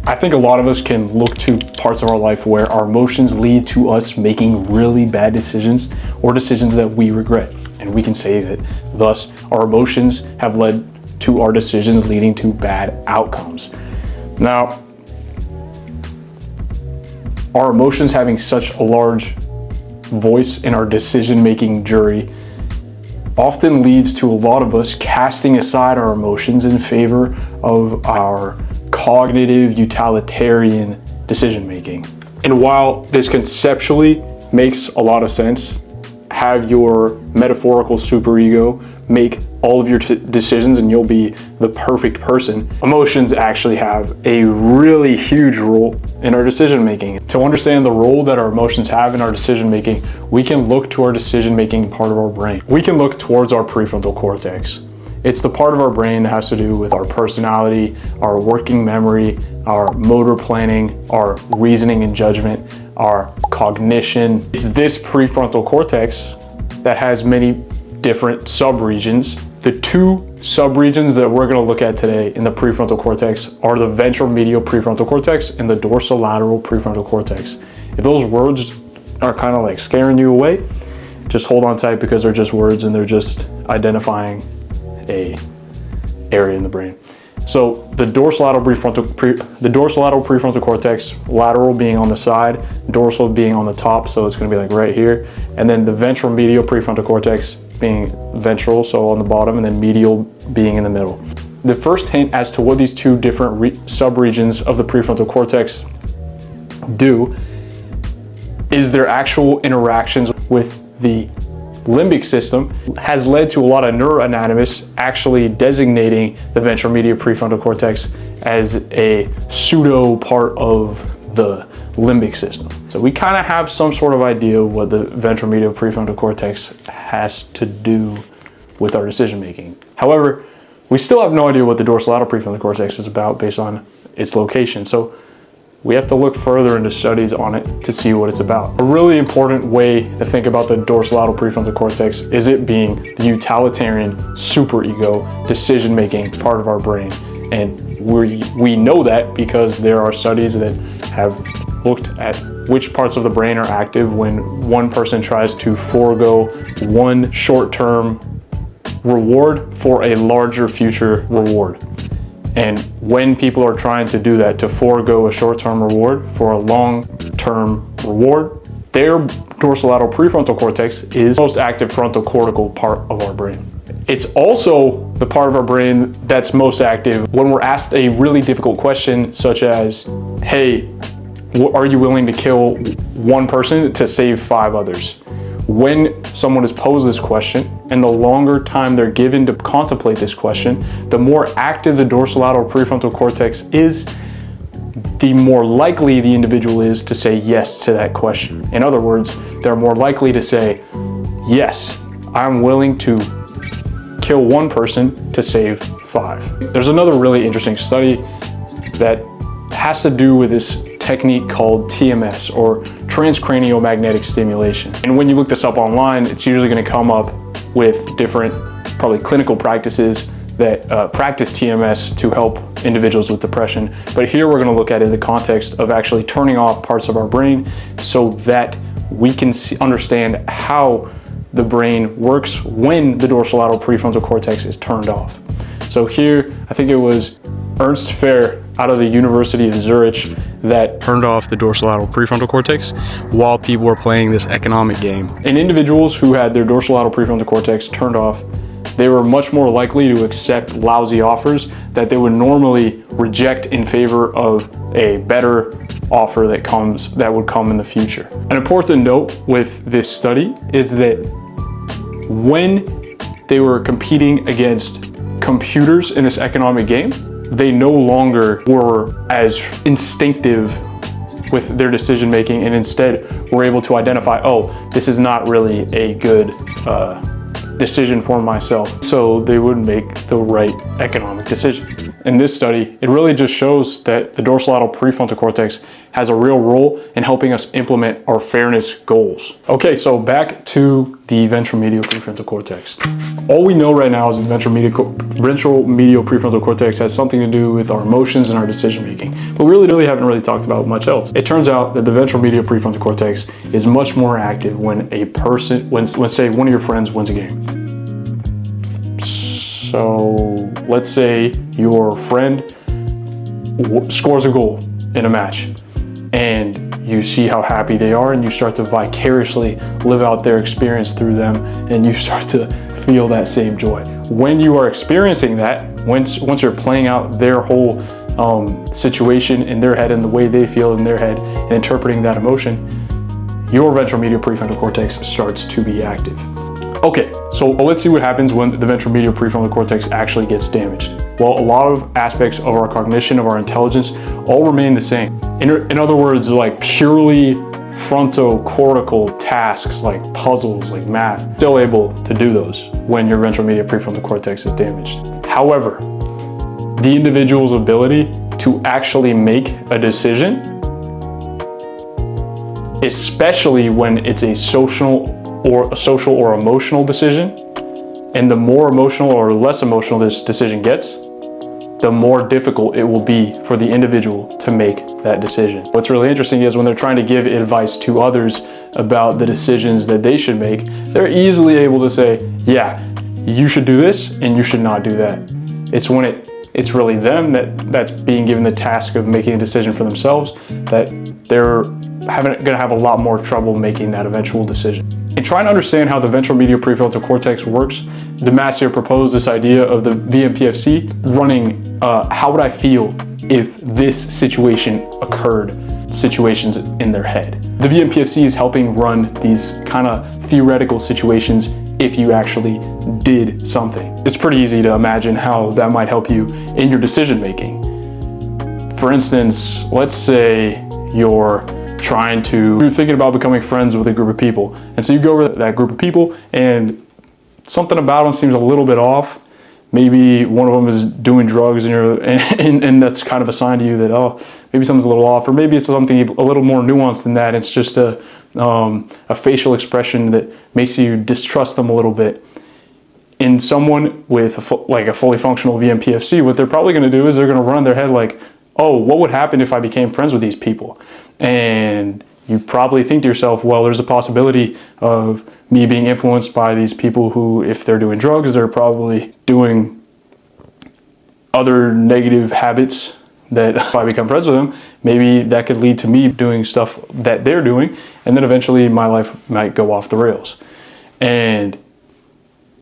I think a lot of us can look to parts of our life where our emotions lead to us making really bad decisions or decisions that we regret. And we can say that thus our emotions have led to our decisions leading to bad outcomes. Now, our emotions having such a large voice in our decision-making jury often leads to a lot of us casting aside our emotions in favor of our cognitive utilitarian decision-making. And while this conceptually makes a lot of sense, have your metaphorical superego make all of your decisions and you'll be the perfect person, emotions actually have a really huge role in our decision making. To understand the role that our emotions have in our decision making, we can look to our decision making part of our brain. We can look towards our prefrontal cortex. It's the part of our brain that has to do with our personality, our working memory, our motor planning, our reasoning and judgment, our cognition. It's this prefrontal cortex that has many different subregions. The two subregions that we're going to look at today in the prefrontal cortex are the ventromedial prefrontal cortex and the dorsolateral prefrontal cortex. If those words are kind of like scaring you away, just hold on tight because they're just words and they're just identifying a area in the brain. So the dorsolateral prefrontal cortex, lateral being on the side, dorsal being on the top, so it's going to be like right here, and then the ventromedial prefrontal cortex being ventral, so on the bottom, and then medial being in the middle. The first hint as to what these two different subregions of the prefrontal cortex do is their actual interactions with the limbic system has led to a lot of neuroanatomists actually designating the ventromedial prefrontal cortex as a pseudo part of the limbic system. So we kind of have some sort of idea what the ventromedial prefrontal cortex has to do with our decision making. However, we still have no idea what the dorsolateral prefrontal cortex is about based on its location. So we have to look further into studies on it to see what it's about. A really important way to think about the dorsolateral prefrontal cortex is it being the utilitarian superego decision-making part of our brain. And we know that because there are studies that have looked at which parts of the brain are active when one person tries to forego one short-term reward for a larger future reward. And when people are trying to do that, to forego a short-term reward for a long-term reward, their dorsolateral prefrontal cortex is the most active frontal cortical part of our brain. It's also the part of our brain that's most active when we're asked a really difficult question, such as, hey, are you willing to kill one person to save 5 others? When someone is posed this question, and the longer time they're given to contemplate this question, the more active the dorsolateral prefrontal cortex is, the more likely the individual is to say yes to that question. In other words, they're more likely to say, yes, I'm willing to kill one person to save 5. There's another really interesting study that has to do with this technique called TMS, or transcranial magnetic stimulation. And when you look this up online, it's usually going to come up with different, probably clinical practices that practice TMS to help individuals with depression. But here we're going to look at it in the context of actually turning off parts of our brain so that we can understand how the brain works when the dorsolateral prefrontal cortex is turned off. So here, I think it was Ernst Fehr out of the University of Zurich that turned off the dorsolateral prefrontal cortex while people were playing this economic game. And individuals who had their dorsolateral prefrontal cortex turned off, they were much more likely to accept lousy offers that they would normally reject in favor of a better offer that would come in the future. An important note with this study is that when they were competing against computers in this economic game, they no longer were as instinctive with their decision making, and instead were able to identify, oh, this is not really a good decision for myself so they would make the right economic decisions. In this study, it really just shows that the dorsolateral prefrontal cortex has a real role in helping us implement our fairness goals. Okay, so back to the ventromedial prefrontal cortex. All we know right now is the ventromedial prefrontal cortex has something to do with our emotions and our decision making, but we really haven't talked about much else. It turns out that the ventromedial prefrontal cortex is much more active when a person, when say one of your friends wins a game. So let's say your friend scores a goal in a match and you see how happy they are and you start to vicariously live out their experience through them and you start to feel that same joy. When you are experiencing that, once you're playing out their whole situation in their head and the way they feel in their head and interpreting that emotion, your ventromedial prefrontal cortex starts to be active. Okay, so let's see what happens when the ventromedial prefrontal cortex actually gets damaged. Well, a lot of aspects of our cognition, of our intelligence, all remain the same. In other words, like purely frontocortical tasks like puzzles, like math, still able to do those when your ventromedial prefrontal cortex is damaged. However, the individual's ability to actually make a decision, especially when it's a social or emotional decision, and the more emotional or less emotional this decision gets, the more difficult it will be for the individual to make that decision. What's really interesting is when they're trying to give advice to others about the decisions that they should make, they're easily able to say, yeah, you should do this and you should not do that. It's when it's really them that's being given the task of making a decision for themselves that they're gonna have a lot more trouble making that eventual decision. In trying to understand how the ventromedial prefrontal cortex works, Damasio proposed this idea of the vmPFC running how would I feel if this situation occurred, situations in their head. The vmPFC is helping run these kind of theoretical situations if you actually did something. It's pretty easy to imagine how that might help you in your decision making. For instance, let's say you're thinking about becoming friends with a group of people. And so you go over that group of people and something about them seems a little bit off. Maybe one of them is doing drugs and that's kind of a sign to you that, oh, maybe something's a little off, or maybe it's something a little more nuanced than that. It's just a facial expression that makes you distrust them a little bit. In someone with a fully functional vmPFC, what they're probably going to do is they're going to run their head like, oh, what would happen if I became friends with these people? And you probably think to yourself, well, there's a possibility of me being influenced by these people who, if they're doing drugs, they're probably doing other negative habits that if I become friends with them, maybe that could lead to me doing stuff that they're doing, and then eventually my life might go off the rails. And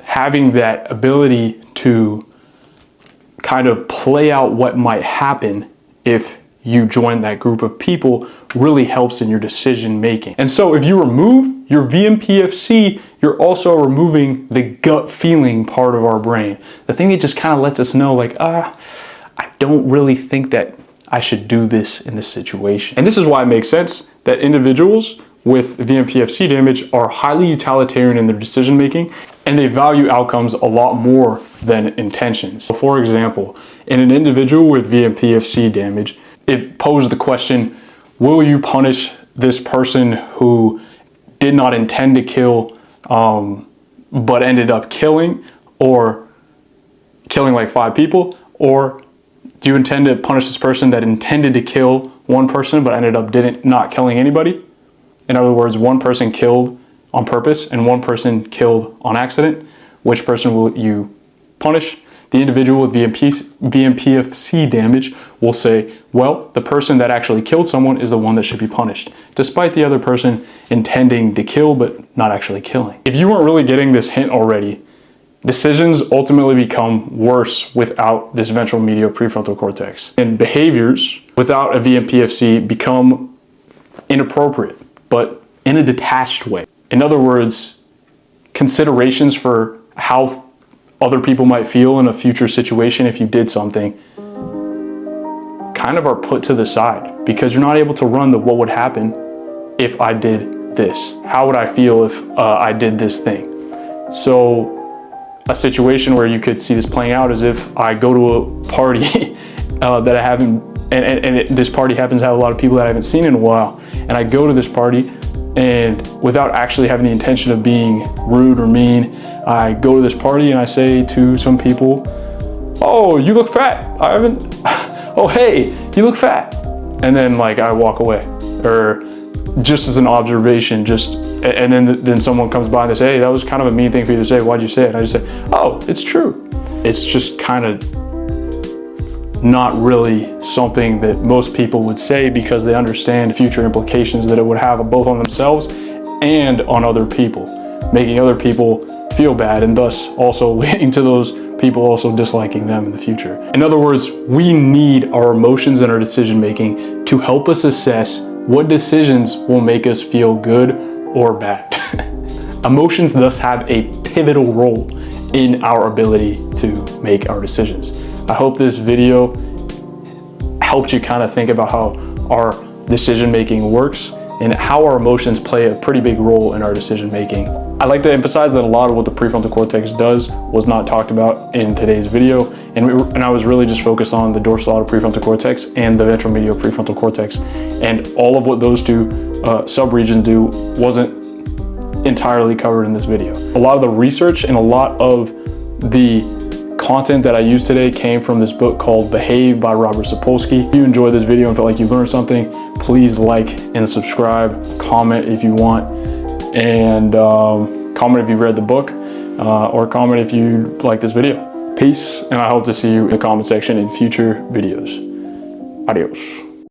having that ability to kind of play out what might happen if you join that group of people really helps in your decision making. And so if you remove your vmPFC, you're also removing the gut feeling part of our brain. The thing that just kind of lets us know like, I don't really think that I should do this in this situation. And this is why it makes sense that individuals with vmPFC damage are highly utilitarian in their decision making, and they value outcomes a lot more than intentions. So for example, in an individual with vmPFC damage, it posed the question, will you punish this person who did not intend to kill but ended up killing, or killing like 5 people? Or do you intend to punish this person that intended to kill one person but ended up not killing anybody? In other words, one person killed on purpose and one person killed on accident. Which person will you punish? The individual with vmPFC damage will say, well, the person that actually killed someone is the one that should be punished, despite the other person intending to kill but not actually killing. If you weren't really getting this hint already, decisions ultimately become worse without this ventromedial prefrontal cortex. And behaviors without a vmPFC become inappropriate, but in a detached way. In other words, considerations for how other people might feel in a future situation if you did something kind of are put to the side, because you're not able to run the what would happen if I did this? How would I feel if I did this thing? So a situation where you could see this playing out is if I go to a party that I haven't, this party happens to have a lot of people that I haven't seen in a while, and I go to this party, and without actually having the intention of being rude or mean, I go to this party and I say to some people, "Oh, you look fat. I haven't, oh, hey, you look fat." And then like I walk away, or just as an observation, and then someone comes by and they say, "Hey, that was kind of a mean thing for you to say. Why'd you say it?" And I just say, "Oh, it's true." It's just kind of not really something that most people would say, because they understand future implications that it would have both on themselves and on other people, making other people feel bad, and thus also leading to those people also disliking them in the future. In other words, we need our emotions and our decision making to help us assess what decisions will make us feel good or bad. Emotions thus have a pivotal role in our ability to make our decisions. I hope this video helped you kind of think about how our decision making works and how our emotions play a pretty big role in our decision making. I'd like to emphasize that a lot of what the prefrontal cortex does was not talked about in today's video, and I was really just focused on the dorsolateral prefrontal cortex and the ventromedial prefrontal cortex, and all of what those two subregions do wasn't entirely covered in this video. A lot of the research and a lot of the content that I used today came from this book called Behave by Robert Sapolsky. If you enjoyed this video and felt like you learned something, please like and subscribe, comment if you want, and comment if you read the book, or comment if you like this video. Peace, and I hope to see you in the comment section in future videos. Adios.